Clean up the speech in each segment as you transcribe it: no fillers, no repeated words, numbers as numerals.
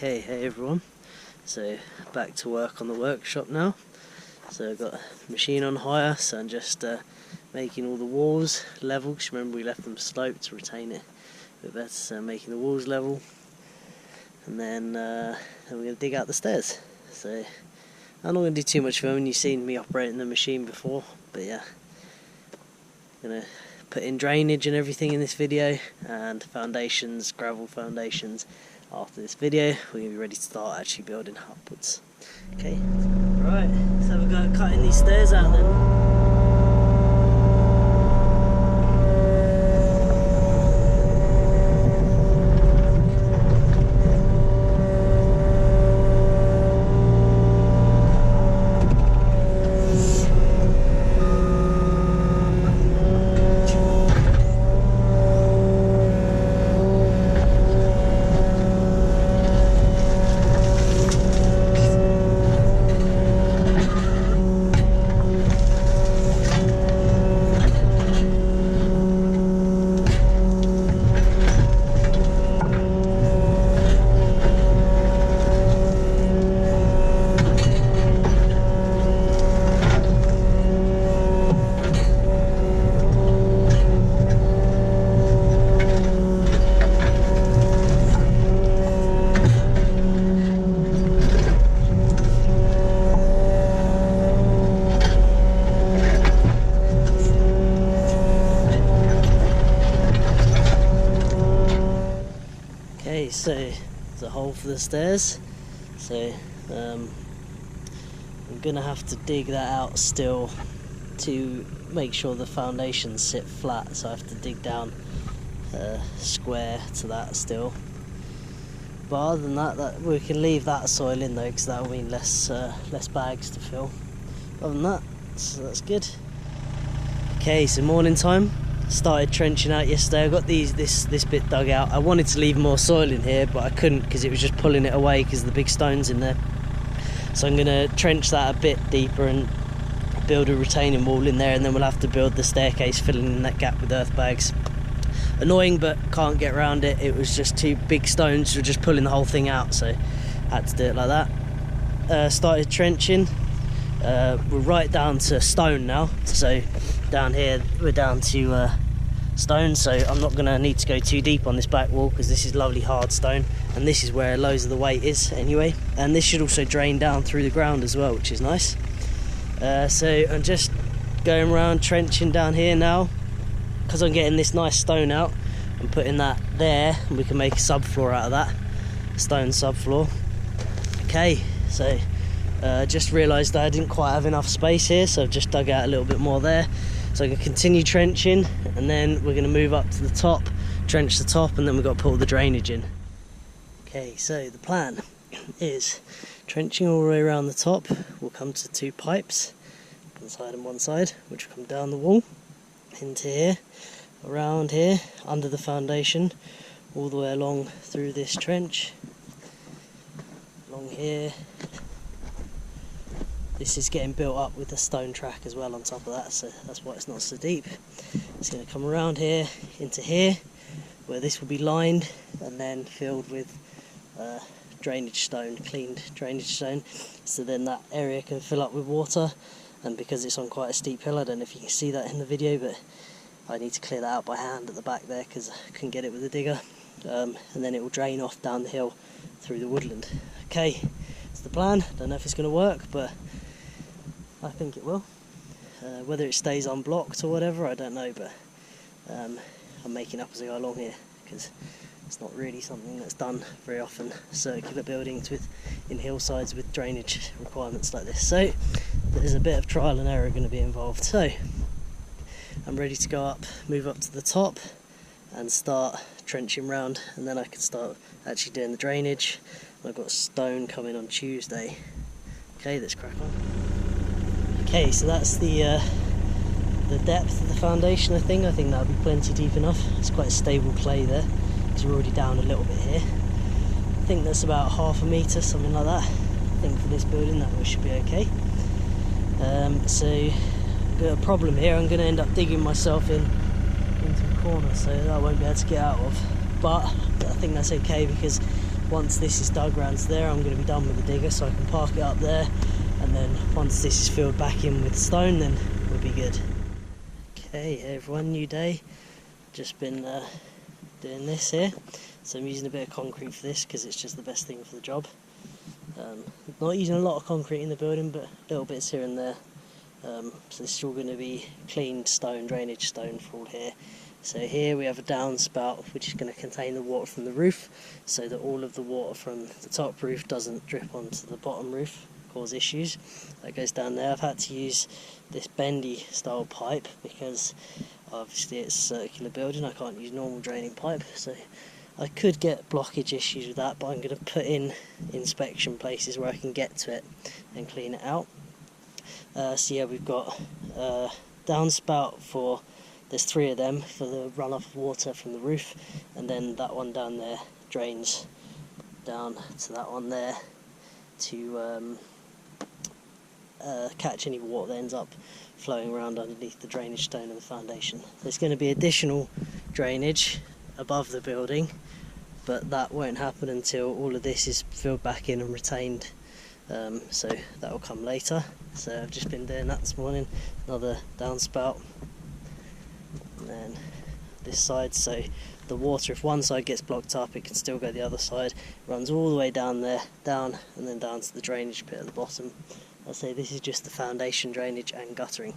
Okay, hey everyone, so back to work on the workshop now. So I've got a machine on hire, so I'm just making all the walls level, because remember we left them sloped to retain it a bit better, so making the walls level, and then we're going to dig out the stairs. So I'm not going to do too much filming, you've seen me operating the machine before, but yeah, I'm going to put in drainage and everything in this video, and foundations, gravel foundations. After this video we're going to be ready to start actually building upwards. Okay, right, let's have a go at cutting these stairs out then. Okay, so there's a hole for the stairs, so I'm going to have to dig that out still to make sure the foundations sit flat, so I have to dig down square to that still. But other than that, we can leave that soil in though, because that will mean less bags to fill. Other than that, so that's good. Okay, so morning time. Started trenching out yesterday. I got this bit dug out. I wanted to leave more soil in here, but I couldn't because it was just pulling it away because of the big stones in there. So I'm going to trench that a bit deeper and build a retaining wall in there, and then we'll have to build the staircase filling in that gap with earth bags. Annoying, but can't get around it. It was just two big stones were just pulling the whole thing out, so I had to do it like that. Started trenching. We're right down to stone now, so down here we're down to stone, so I'm not going to need to go too deep on this back wall because this is lovely hard stone, and this is where loads of the weight is anyway, and this should also drain down through the ground as well, which is nice. So I'm just going around trenching down here now, because I'm getting this nice stone out and putting that there, and we can make a subfloor out of that stone subfloor. Okay, so just realised I didn't quite have enough space here, so I've just dug out a little bit more there. So I'm going to continue trenching, and then we're going to move up to the top, trench the top, and then we've got to pull the drainage in. Okay, so the plan is trenching all the way around the top. We'll come to two pipes, one side and one side, which will come down the wall, into here, around here, under the foundation, all the way along through this trench, along here. This is getting built up with the stone track as well on top of that, so that's why it's not so deep. It's going to come around here into here, where this will be lined and then filled with drainage stone, cleaned drainage stone, so then that area can fill up with water. And because it's on quite a steep hill, I don't know if you can see that in the video, but I need to clear that out by hand at the back there because I couldn't get it with a digger, and then it will drain off down the hill through the woodland. Okay, that's the plan. Don't know if it's going to work, but I think it will. Whether it stays unblocked or whatever, I don't know, but I'm making up as I go along here because it's not really something that's done very often, circular buildings in hillsides with drainage requirements like this. So there's a bit of trial and error going to be involved. So I'm ready to go up, move up to the top and start trenching round, and then I can start actually doing the drainage. I've got stone coming on Tuesday. Okay, let's crack on. Okay, so that's the depth of the foundation. I think that'll be plenty deep enough. It's quite a stable clay there because we're already down a little bit here. I think that's about 1/2 metre, something like that. I think for this building that should be okay. So I've got a problem here. I'm going to end up digging myself into a corner, so that I won't be able to get out of. But I think that's okay because once this is dug round to there, I'm going to be done with the digger, so I can park it up there, and then once this is filled back in with stone, then we'll be good. Okay, hey everyone, new day. Just been doing this here, so I'm using a bit of concrete for this because it's just the best thing for the job. Not using a lot of concrete in the building, but little bits here and there. So this is all going to be cleaned stone, drainage stone for all here. So here we have a downspout which is going to contain the water from the roof, so that all of the water from the top roof doesn't drip onto the bottom roof, cause issues. That goes down there. I've had to use this bendy style pipe because obviously it's a circular building, I can't use normal draining pipe, so I could get blockage issues with that, but I'm going to put in inspection places where I can get to it and clean it out. So yeah, we've got downspout for, there's 3 of them for the runoff of water from the roof, and then that one down there drains down to that one there to catch any water that ends up flowing around underneath the drainage stone of the foundation. There's going to be additional drainage above the building, but that won't happen until all of this is filled back in and retained, so that will come later. So I've just been doing that this morning, another downspout, and then this side, so the water, if one side gets blocked up, it can still go the other side, runs all the way down there, down, and then down to the drainage pit at the bottom. I'll say this is just the foundation drainage and guttering.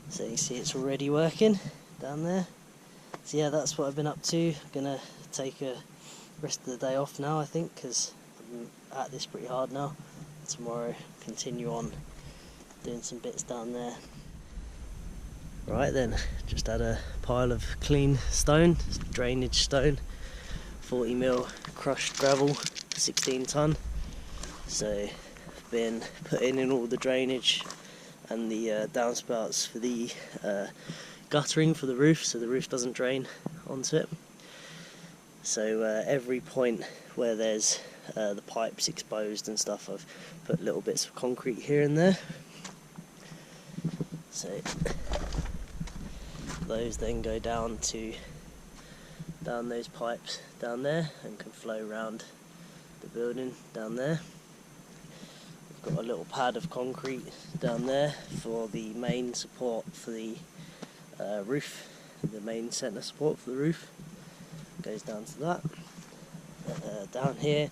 So you can see it's already working down there. So yeah, that's what I've been up to. I'm gonna take a rest of the day off now, I think, because I'm at this pretty hard now. Tomorrow continue on doing some bits down there. Right then, just had a pile of clean stone, drainage stone, 40mm crushed gravel, 16 tonne. So been putting in all the drainage and the downspouts for the guttering for the roof, so the roof doesn't drain onto it. So every point where there's the pipes exposed and stuff, I've put little bits of concrete here and there. So those then go down those pipes down there and can flow around the building down there. Got a little pad of concrete down there for the main support for the roof, the main centre support for the roof goes down to that. Down here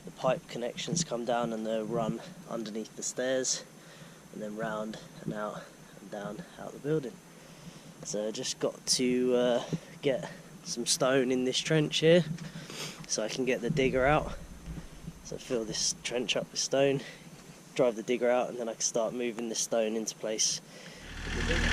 the pipe connections come down and they'll run underneath the stairs and then round and out and down out the building. So I just got to get some stone in this trench here so I can get the digger out. So fill this trench up with stone, drive the digger out, and then I can start moving this stone into place with the digger.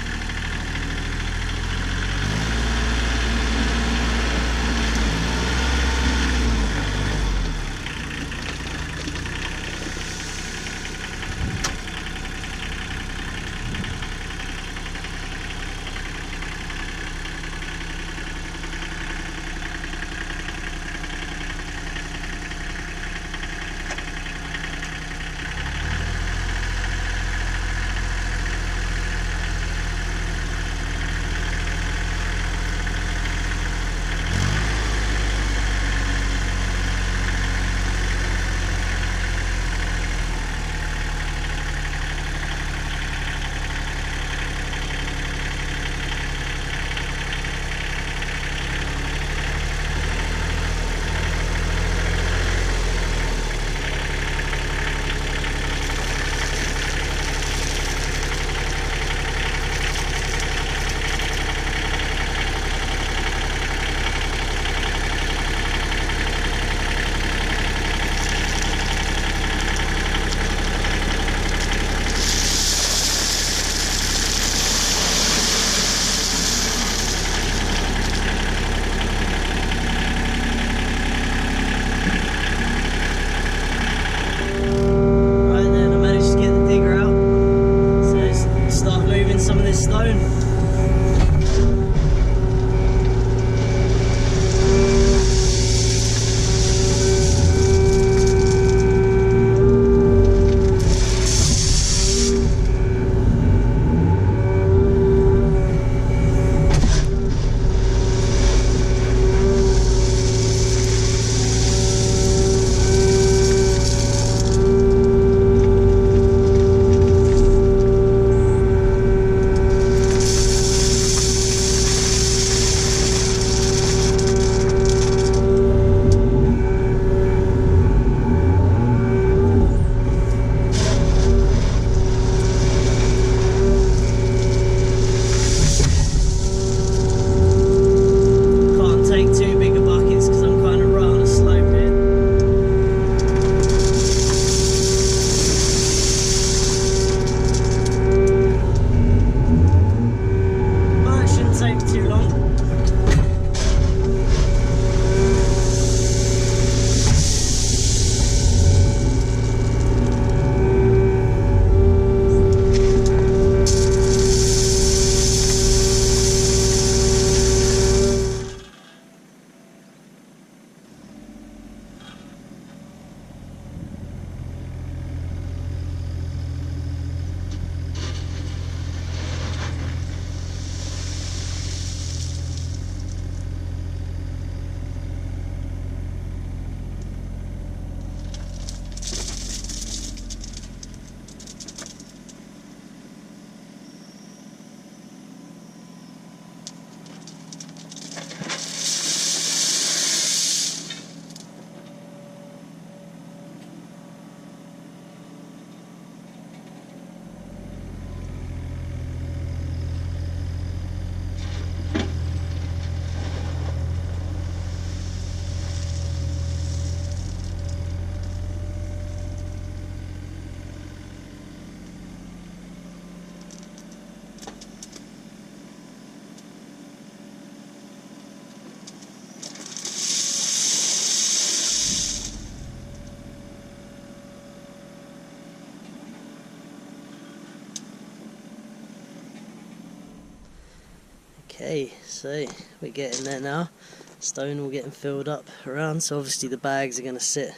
Okay, so we're getting there now. Stone all getting filled up around, so obviously the bags are going to sit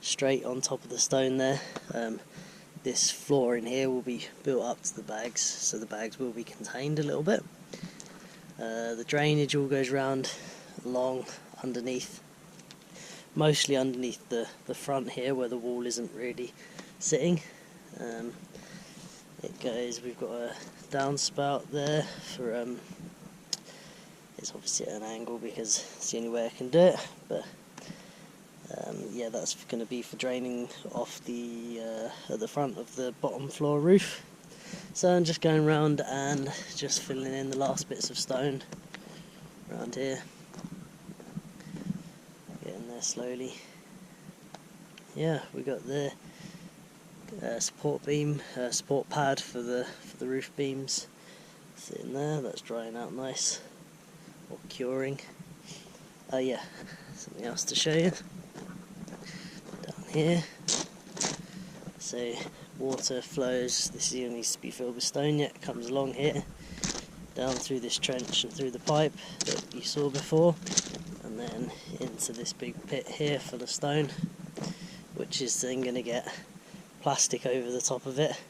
straight on top of the stone there. This floor in here will be built up to the bags, so the bags will be contained a little bit. The drainage all goes round along underneath, mostly underneath the front here where the wall isn't really sitting. It goes, we've got a downspout there for it's obviously at an angle because it's the only way I can do it, but yeah, that's going to be for draining off the at the front of the bottom floor roof. So I'm just going around and just filling in the last bits of stone around here, getting there slowly. Yeah, we got the support beam, support pad for the roof beams sitting there. That's drying out nice, or curing. Yeah, something else to show you down here. So water flows. This here needs to be filled with stone yet. It comes along here, down through this trench and through the pipe that you saw before, and then into this big pit here full of stone, which is then going to get plastic over the top of it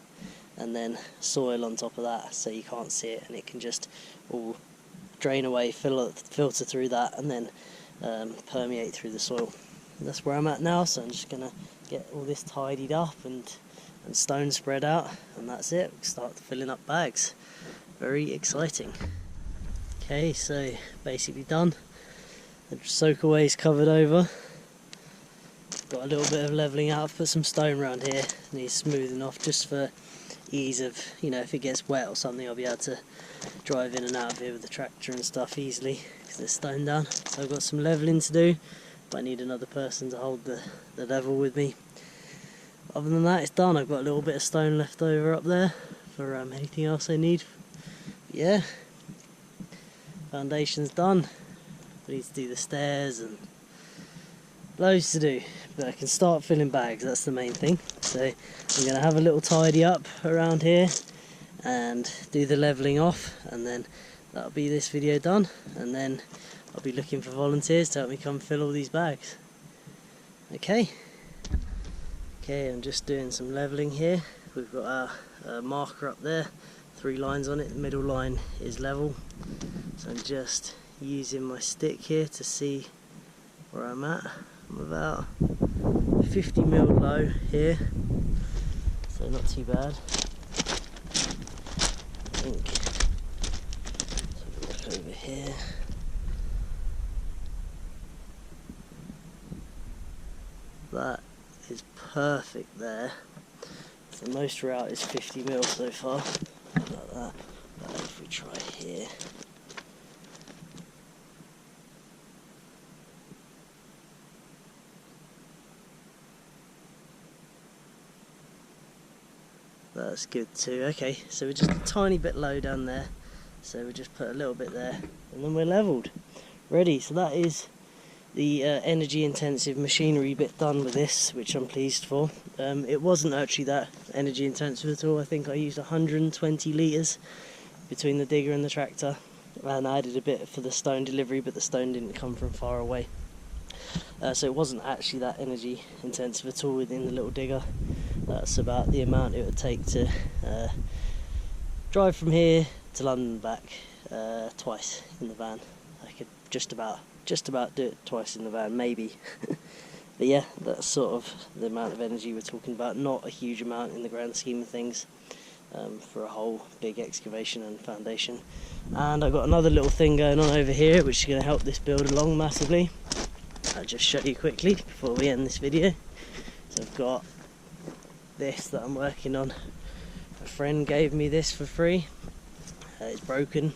and then soil on top of that, so you can't see it, and it can just all drain away, filter through that, and then permeate through the soil. And that's where I'm at now, so I'm just going to get all this tidied up and stone spread out, and that's it. We can start filling up bags. Very exciting. Okay, so basically done. The soak away's covered over. Got a little bit of levelling out. I've put some stone around here, needs smoothing off just for ease of, you know, if it gets wet or something, I'll be able to drive in and out of here with the tractor and stuff easily because there's stone down. So I've got some levelling to do, but I need another person to hold the level with me. Other than that, it's done. I've got a little bit of stone left over up there for anything else I need. But yeah, foundation's done. I need to do the stairs and loads to do, but I can start filling bags, that's the main thing. So I'm going to have a little tidy up around here and do the levelling off, and then that'll be this video done, and then I'll be looking for volunteers to help me come fill all these bags. Okay, I'm just doing some levelling here. We've got our marker up there, 3 lines on it, the middle line is level, so I'm just using my stick here to see where I'm at. I'm about 50mm low here, so not too bad. I think. So look over here. That is perfect there. So most route is 50mm so far. Like that. But if we try here. That's good too. Okay, so we're just a tiny bit low down there, so we just put a little bit there, and then we're levelled, ready. So that is the energy intensive machinery bit done with this, which I'm pleased for. It wasn't actually that energy intensive at all. I think I used 120 litres between the digger and the tractor, and I added a bit for the stone delivery, but the stone didn't come from far away. So it wasn't actually that energy intensive at all within the little digger. That's about the amount it would take to drive from here to London and back twice in the van. I could just about do it twice in the van, maybe. But yeah, that's sort of the amount of energy we're talking about. Not a huge amount in the grand scheme of things for a whole big excavation and foundation. And I've got another little thing going on over here which is going to help this build along massively. I'll just show you quickly before we end this video. So I've got this that I'm working on. A friend gave me this for free. It's broken,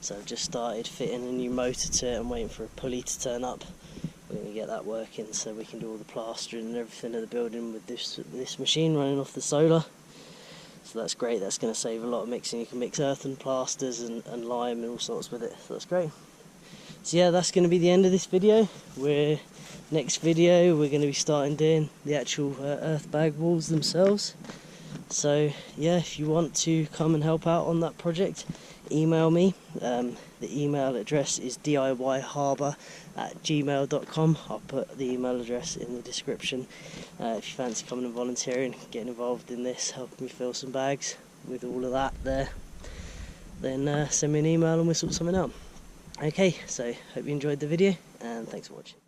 so I've just started fitting a new motor to it. I'm waiting for a pulley to turn up. We're going to get that working so we can do all the plastering and everything of the building with this machine running off the solar. So that's great. That's going to save a lot of mixing. You can mix earth and plasters and lime and all sorts with it, so that's great. So yeah, that's going to be the end of this video. Next video we're going to be starting doing the actual Earthbag walls themselves. So yeah, if you want to come and help out on that project, email me. The email address is diyharbour@gmail.com. I'll put the email address in the description. If you fancy coming and volunteering, getting involved in this, helping me fill some bags with all of that there, then send me an email and we'll sort something out. Okay, so hope you enjoyed the video, and thanks for watching.